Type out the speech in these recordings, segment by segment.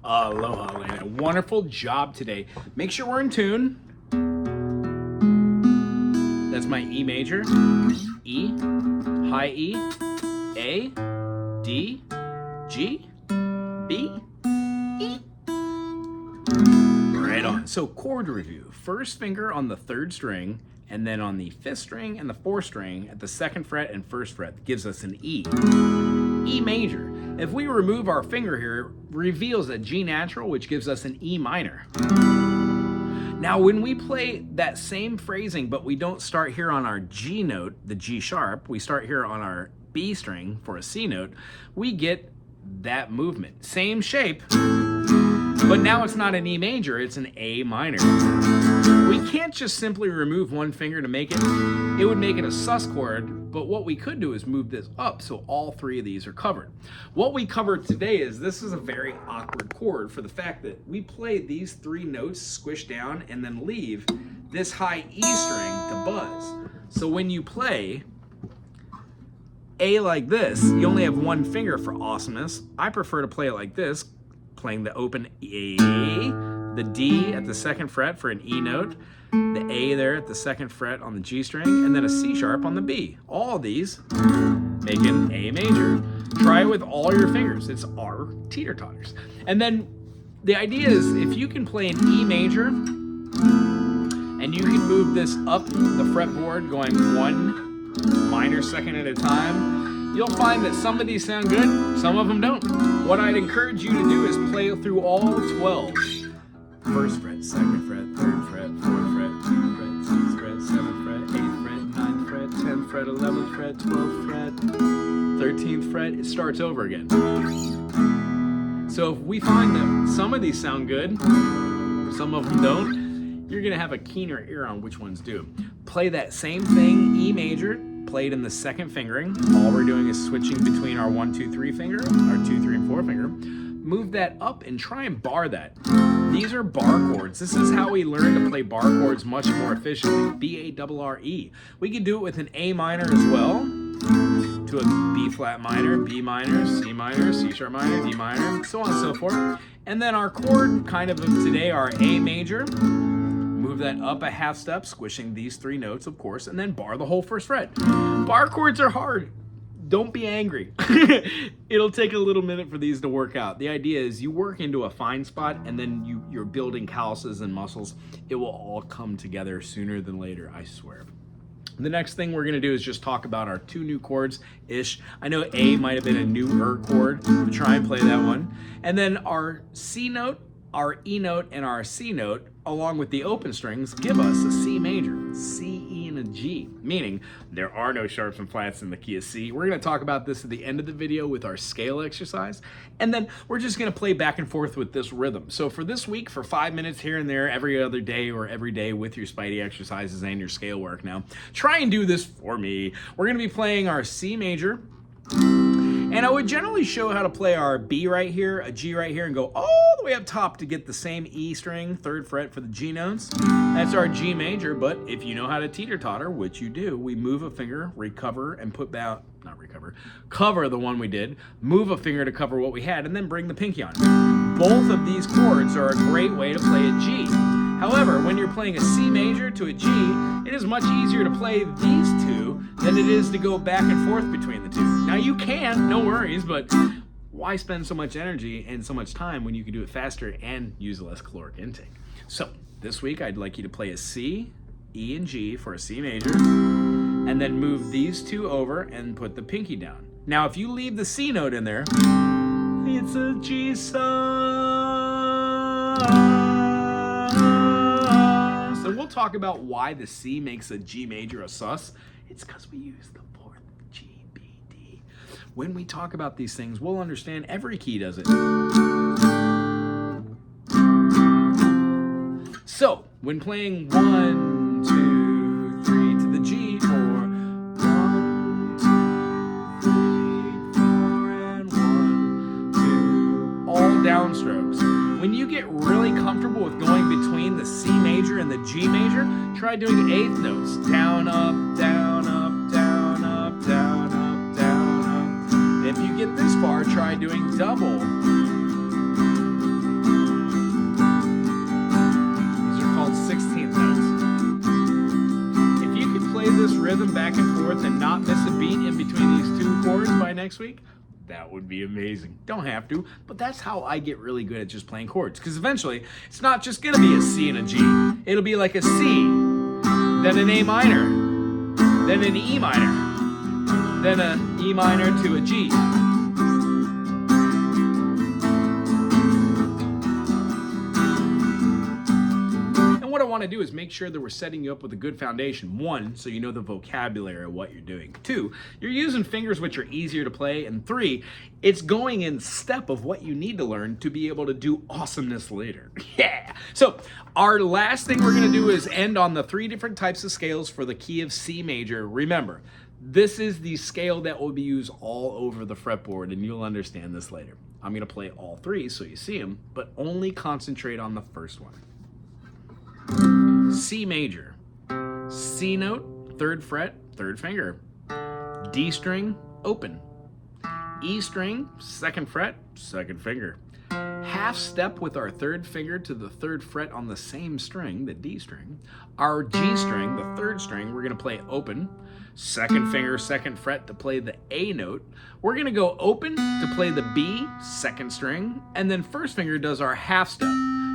Aloha, Lana. Wonderful job today. Make sure we're in tune. That's my E major, E, high E, A, D, G, B, E. Right on. So chord review. First finger on the third string, and then on the fifth string and the fourth string at the second fret and first fret gives us an E. E major. If we remove our finger here, it reveals a G natural, which gives us an E minor. Now, when we play that same phrasing, but we don't start here on our G note, the G sharp, we start here on our B string for a C note, we get that movement. Same shape, but now it's not an E major, it's an A minor. We can't just simply remove one finger to make it. It would make it a sus chord, but what we could do is move this up so all three of these are covered. What we covered today is this is a very awkward chord for the fact that we play these three notes squished down and then leave this high E string to buzz. So when you play A like this, you only have one finger for awesomeness. I prefer to play it like this, playing the open A, the D at the second fret for an E note, the A there at the second fret on the G string, and then a C sharp on the B. All of these make an A major. Try it with all your fingers. It's our teeter-totters. And then the idea is if you can play an E major and you can move this up the fretboard going one minor second at a time, you'll find that some of these sound good, some of them don't. What I'd encourage you to do is play through all 12. First fret, second fret, third fret, fourth fret, 5th fret, 6th fret, 7th fret, 8th fret, 9th fret, 10th fret, 11th fret, 12th fret, 13th fret. It starts over again. So if we find that some of these sound good, some of them don't, you're gonna have a keener ear on which ones do. Play that same thing, E major, played in the second fingering. All we're doing is switching between our 1, 2, 3 finger, our 2, 3, and 4 finger. Move that up and try and bar that. These are bar chords. This is how we learn to play bar chords much more efficiently. B-A-R-R-E. We can do it with an A minor as well, to a B flat minor, B minor, C sharp minor, D minor, so on and so forth. And then our chord kind of today, our A major. Move that up a half step, squishing these three notes, of course, and then bar the whole first fret. Bar chords are hard. Don't be angry. It'll take a little minute for these to work out. The idea is you work into a fine spot and then you're building calluses and muscles. It will all come together sooner than later, I swear. The next thing we're gonna do is just talk about our two new chords-ish. I know A might have been a newer chord, but try and play that one. And then our C note, our E note, and our C note, along with the open strings, give us a C major, C, E, and a G, meaning there are no sharps and flats in the key of C. We're gonna talk about this at the end of the video with our scale exercise, and then we're just gonna play back and forth with this rhythm. So for this week, for 5 minutes here and there, every other day or every day with your Spidey exercises and your scale work now, try and do this for me. We're gonna be playing our C major, and I would generally show how to play our B right here, a G right here, and go all the way up top to get the same E string, third fret for the G notes. That's our G major, but if you know how to teeter-totter, which you do, we move a finger, recover, and put down, not recover, cover the one we did, move a finger to cover what we had, and then bring the pinky on. Both of these chords are a great way to play a G. However, when you're playing a C major to a G, it is much easier to play these two than it is to go back and forth between the two. Now you can, no worries, but why spend so much energy and so much time when you can do it faster and use less caloric intake? So this week I'd like you to play a C, E, and G for a C major, and then move these two over and put the pinky down. Now if you leave the C note in there, it's a G sus. So we'll talk about why the C makes a G major a sus. It's because we use the fourth G, B, D. When we talk about these things, we'll understand every key does it. So when playing 1, 2, 3 to the G, or 1, 2, 3, 4, and 1, 2, all downstrokes. When you get really comfortable with going between the C major and the G major, try doing eighth notes. Down, up, down, up, down, up, down, up, down, up. If you get this far, try doing double rhythm back and forth and not miss a beat in between these two chords by next week, that would be amazing. Don't have to, but that's how I get really good at just playing chords. Because eventually, it's not just gonna be a C and a G. It'll be like a C, then an A minor, then an E minor, then an E minor to a G. What I want to do is make sure that we're setting you up with a good foundation. One, so you know the vocabulary of what you're doing. Two, you're using fingers which are easier to play. And three, it's going in step of what you need to learn to be able to do awesomeness later. Yeah! So our last thing we're going to do is end on the 3 different types of scales for the key of C major. Remember, this is the scale that will be used all over the fretboard, and you'll understand this later. I'm going to play all 3 so you see them, but only concentrate on the first one. C major, C note, 3rd fret, 3rd finger. D string, open. E string, 2nd fret, 2nd finger. Half step with our 3rd finger to the 3rd fret on the same string, the D string. Our G string, the 3rd string, we're gonna play open. 2nd finger, 2nd fret to play the A note. We're gonna go open to play the B, 2nd string, and then 1st finger does our half step.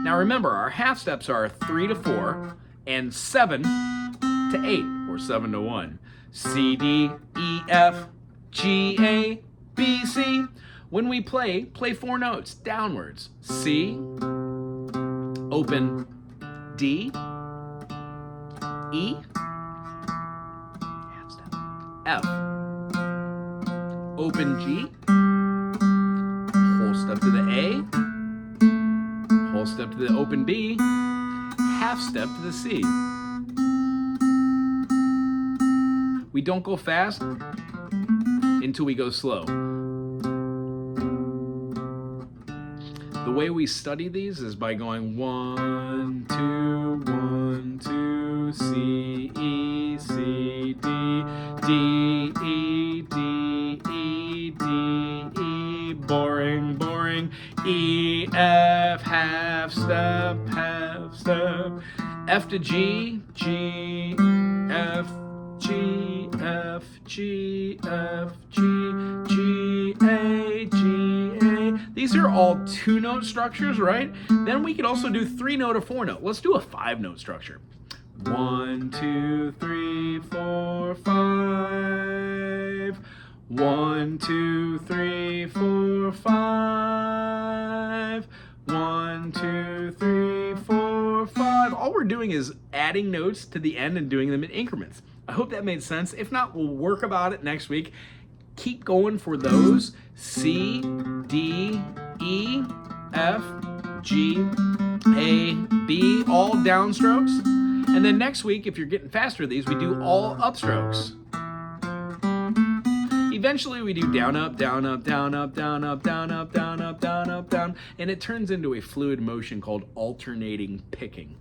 Now remember, our half steps are 3 to 4 and 7 to 8, or 7 to 1. C, D, E, F, G, A, B, C. When we play 4 notes downwards. C, open D, E, half step, F, open G, whole step to the A, whole step to the open B, half step to the C. We don't go fast until we go slow. The way we study these is by going 1, 2, 1, 2, C, E, C, D, D, E, D, E, D, E, boring, boring, E, F, half step, F to G, G, F, G, F, G, F, G, G, A, G, A. These are all 2-note structures, right? Then we could also do 3-note or 4-note. Let's do a 5-note structure. 1, 2, 3, 4, 5. 1, 2, 3, 4, 5. 1, 2, 3, 4, 5. All we're doing is adding notes to the end and doing them in increments. I hope that made sense. If not, we'll work about it next week. Keep going for those. C, D, E, F, G, A, B, all downstrokes. And then next week, if you're getting faster at these, we do all upstrokes. Eventually we do down, up, down, up, down, up, down, up, down, up, down, up, down, up, down, and it turns into a fluid motion called alternating picking.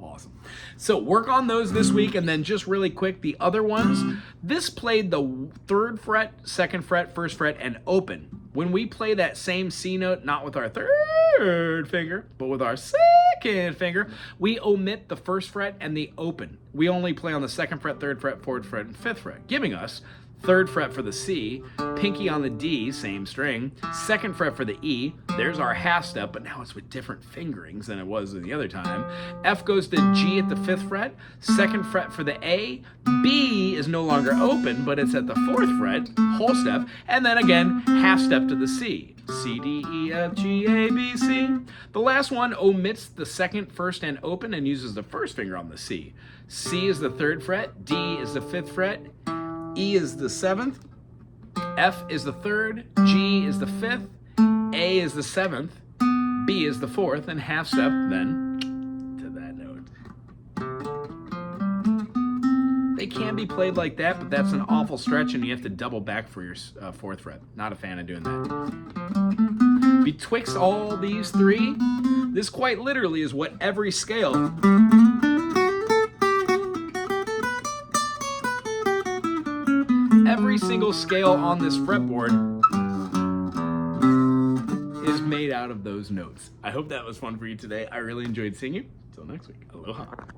Awesome. So work on those this week, and then just really quick, the other ones. This played the 3rd fret, 2nd fret, 1st fret, and open. When we play that same C note, not with our 3rd finger, but with our 2nd finger, we omit the 1st fret and the open. We only play on the 2nd fret, 3rd fret, 4th fret, and 5th fret, giving us 3rd fret for the C, pinky on the D, same string, 2nd fret for the E, there's our half step, but now it's with different fingerings than it was the other time. F goes to G at the 5th fret, 2nd fret for the A, B is no longer open, but it's at the 4th fret, whole step, and then again, half step to the C. C, D, E, F, G, A, B, C. The last one omits the 2nd, 1st, and open and uses the 1st finger on the C. C is the 3rd fret, D is the 5th fret, E is the 7th, F is the 3rd, G is the 5th, A is the 7th, B is the 4th, and half step then to that note. They can be played like that, but that's an awful stretch and you have to double back for your 4th fret. Not a fan of doing that. Betwixt all these 3, this quite literally is what every scale every single scale on this fretboard is made out of those notes. I hope that was fun for you today. I really enjoyed seeing you. Until next week, aloha.